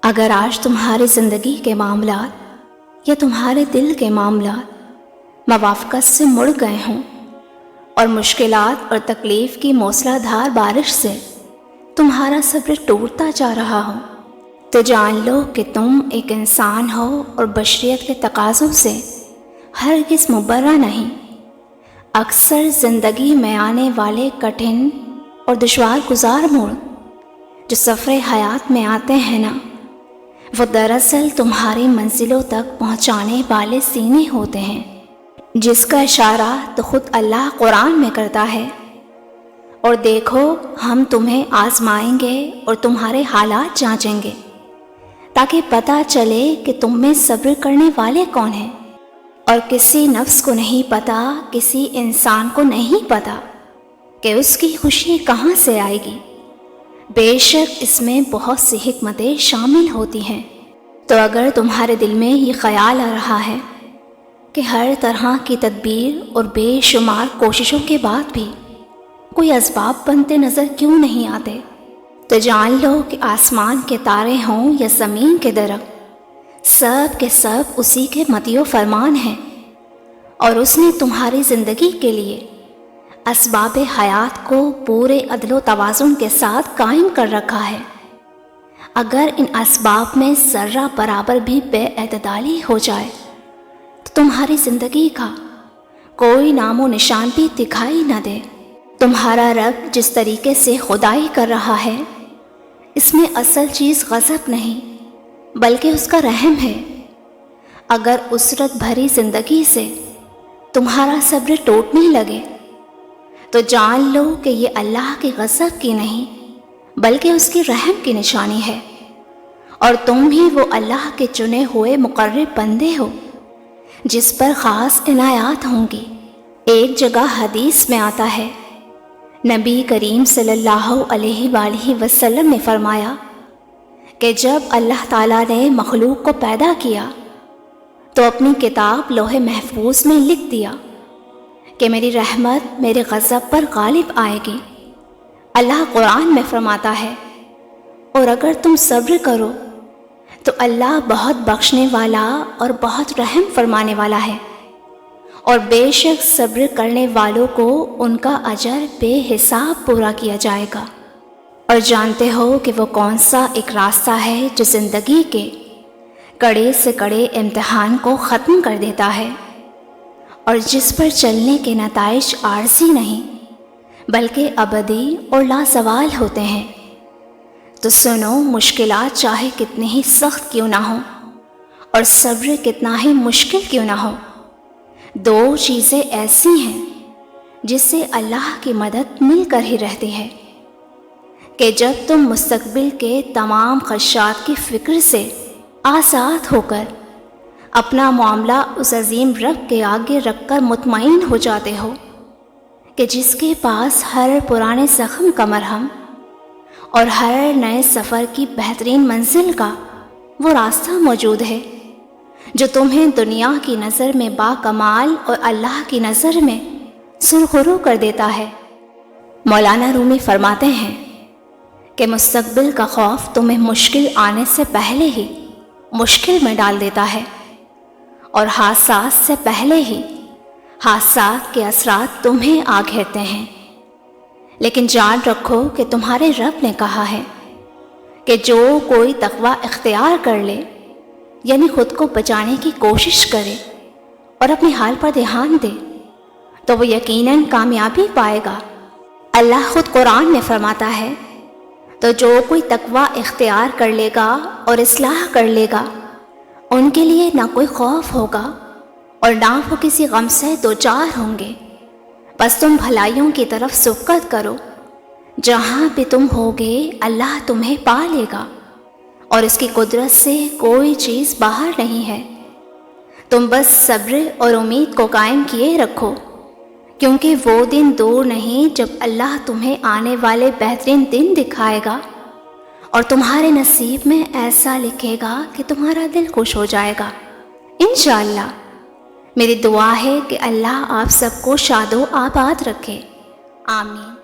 اگر آج تمہاری زندگی کے معاملات یا تمہارے دل کے معاملات موافقت سے مڑ گئے ہوں اور مشکلات اور تکلیف کی موسلا دھار بارش سے تمہارا صبر ٹوٹتا جا رہا ہو، تو جان لو کہ تم ایک انسان ہو اور بشریت کے تقاضوں سے ہرگز مبرہ نہیں۔ اکثر زندگی میں آنے والے کٹھن اور دشوار گزار موڑ جو سفر حیات میں آتے ہیں نا، وہ دراصل تمہاری منزلوں تک پہنچانے والے سینے ہوتے ہیں، جس کا اشارہ تو خود اللہ قرآن میں کرتا ہے۔ اور دیکھو، ہم تمہیں آزمائیں گے اور تمہارے حالات جانچیں گے تاکہ پتہ چلے کہ تم میں صبر کرنے والے کون ہیں۔ اور کسی نفس کو نہیں پتہ، کسی انسان کو نہیں پتہ کہ اس کی خوشی کہاں سے آئے گی۔ بے شک اس میں بہت سی حکمتیں شامل ہوتی ہیں۔ تو اگر تمہارے دل میں یہ خیال آ رہا ہے کہ ہر طرح کی تدبیر اور بے شمار کوششوں کے بعد بھی کوئی اسباب بنتے نظر کیوں نہیں آتے، تو جان لو کہ آسمان کے تارے ہوں یا زمین کے درخت، سب کے سب اسی کے مطیع و فرمان ہیں، اور اس نے تمہاری زندگی کے لیے اسباب حیات کو پورے عدل و توازن کے ساتھ قائم کر رکھا ہے۔ اگر ان اسباب میں ذرہ برابر بھی بے اعتدالی ہو جائے تو تمہاری زندگی کا کوئی نام و نشان بھی دکھائی نہ دے۔ تمہارا رب جس طریقے سے خدائی کر رہا ہے، اس میں اصل چیز غضب نہیں بلکہ اس کا رحم ہے۔ اگر اسرت بھری زندگی سے تمہارا صبر ٹوٹنے لگے تو جان لو کہ یہ اللہ کے غضب کی نہیں بلکہ اس کی رحم کی نشانی ہے، اور تم ہی وہ اللہ کے چنے ہوئے مقرب بندے ہو جس پر خاص عنایات ہوں گی۔ ایک جگہ حدیث میں آتا ہے، نبی کریم صلی اللہ علیہ وآلہ وسلم نے فرمایا کہ جب اللہ تعالیٰ نے مخلوق کو پیدا کیا تو اپنی کتاب لوح محفوظ میں لکھ دیا کہ میری رحمت میرے غضب پر غالب آئے گی۔ اللہ قرآن میں فرماتا ہے، اور اگر تم صبر کرو تو اللہ بہت بخشنے والا اور بہت رحم فرمانے والا ہے، اور بے شک صبر کرنے والوں کو ان کا اجر بے حساب پورا کیا جائے گا۔ اور جانتے ہو کہ وہ کون سا ایک راستہ ہے جو زندگی کے کڑے سے کڑے امتحان کو ختم کر دیتا ہے، اور جس پر چلنے کے نتائج عارضی نہیں بلکہ ابدی اور لازوال ہوتے ہیں۔ تو سنو، مشکلات چاہے کتنی ہی سخت کیوں نہ ہو اور صبر کتنا ہی مشکل کیوں نہ ہو، دو چیزیں ایسی ہیں جس سے اللہ کی مدد مل کر ہی رہتی ہے کہ جب تم مستقبل کے تمام خدشات کی فکر سے آزاد ہو کر اپنا معاملہ اس عظیم رب کے آگے رکھ کر مطمئن ہو جاتے ہو کہ جس کے پاس ہر پرانے زخم کا مرہم اور ہر نئے سفر کی بہترین منزل کا وہ راستہ موجود ہے جو تمہیں دنیا کی نظر میں باکمال اور اللہ کی نظر میں سرخرو کر دیتا ہے۔ مولانا رومی فرماتے ہیں کہ مستقبل کا خوف تمہیں مشکل آنے سے پہلے ہی مشکل میں ڈال دیتا ہے، اور حادثات سے پہلے ہی حادثات کے اثرات تمہیں آ گھیرتے ہیں۔ لیکن جان رکھو کہ تمہارے رب نے کہا ہے کہ جو کوئی تقوی اختیار کر لے، یعنی خود کو بچانے کی کوشش کرے اور اپنے حال پر دھیان دے، تو وہ یقیناً کامیابی پائے گا۔ اللہ خود قرآن میں فرماتا ہے، تو جو کوئی تقوی اختیار کر لے گا اور اصلاح کر لے گا، ان کے لیے نہ کوئی خوف ہوگا اور نہ وہ کسی غم سے دوچار ہوں گے۔ بس تم بھلائیوں کی طرف سبقت کرو، جہاں بھی تم ہوگے اللہ تمہیں پا لے گا، اور اس کی قدرت سے کوئی چیز باہر نہیں ہے۔ تم بس صبر اور امید کو قائم کیے رکھو، کیونکہ وہ دن دور نہیں جب اللہ تمہیں آنے والے بہترین دن دکھائے گا اور تمہارے نصیب میں ایسا لکھے گا کہ تمہارا دل خوش ہو جائے گا انشاءاللہ۔ میری دعا ہے کہ اللہ آپ سب کو شاد و آباد رکھے، آمین۔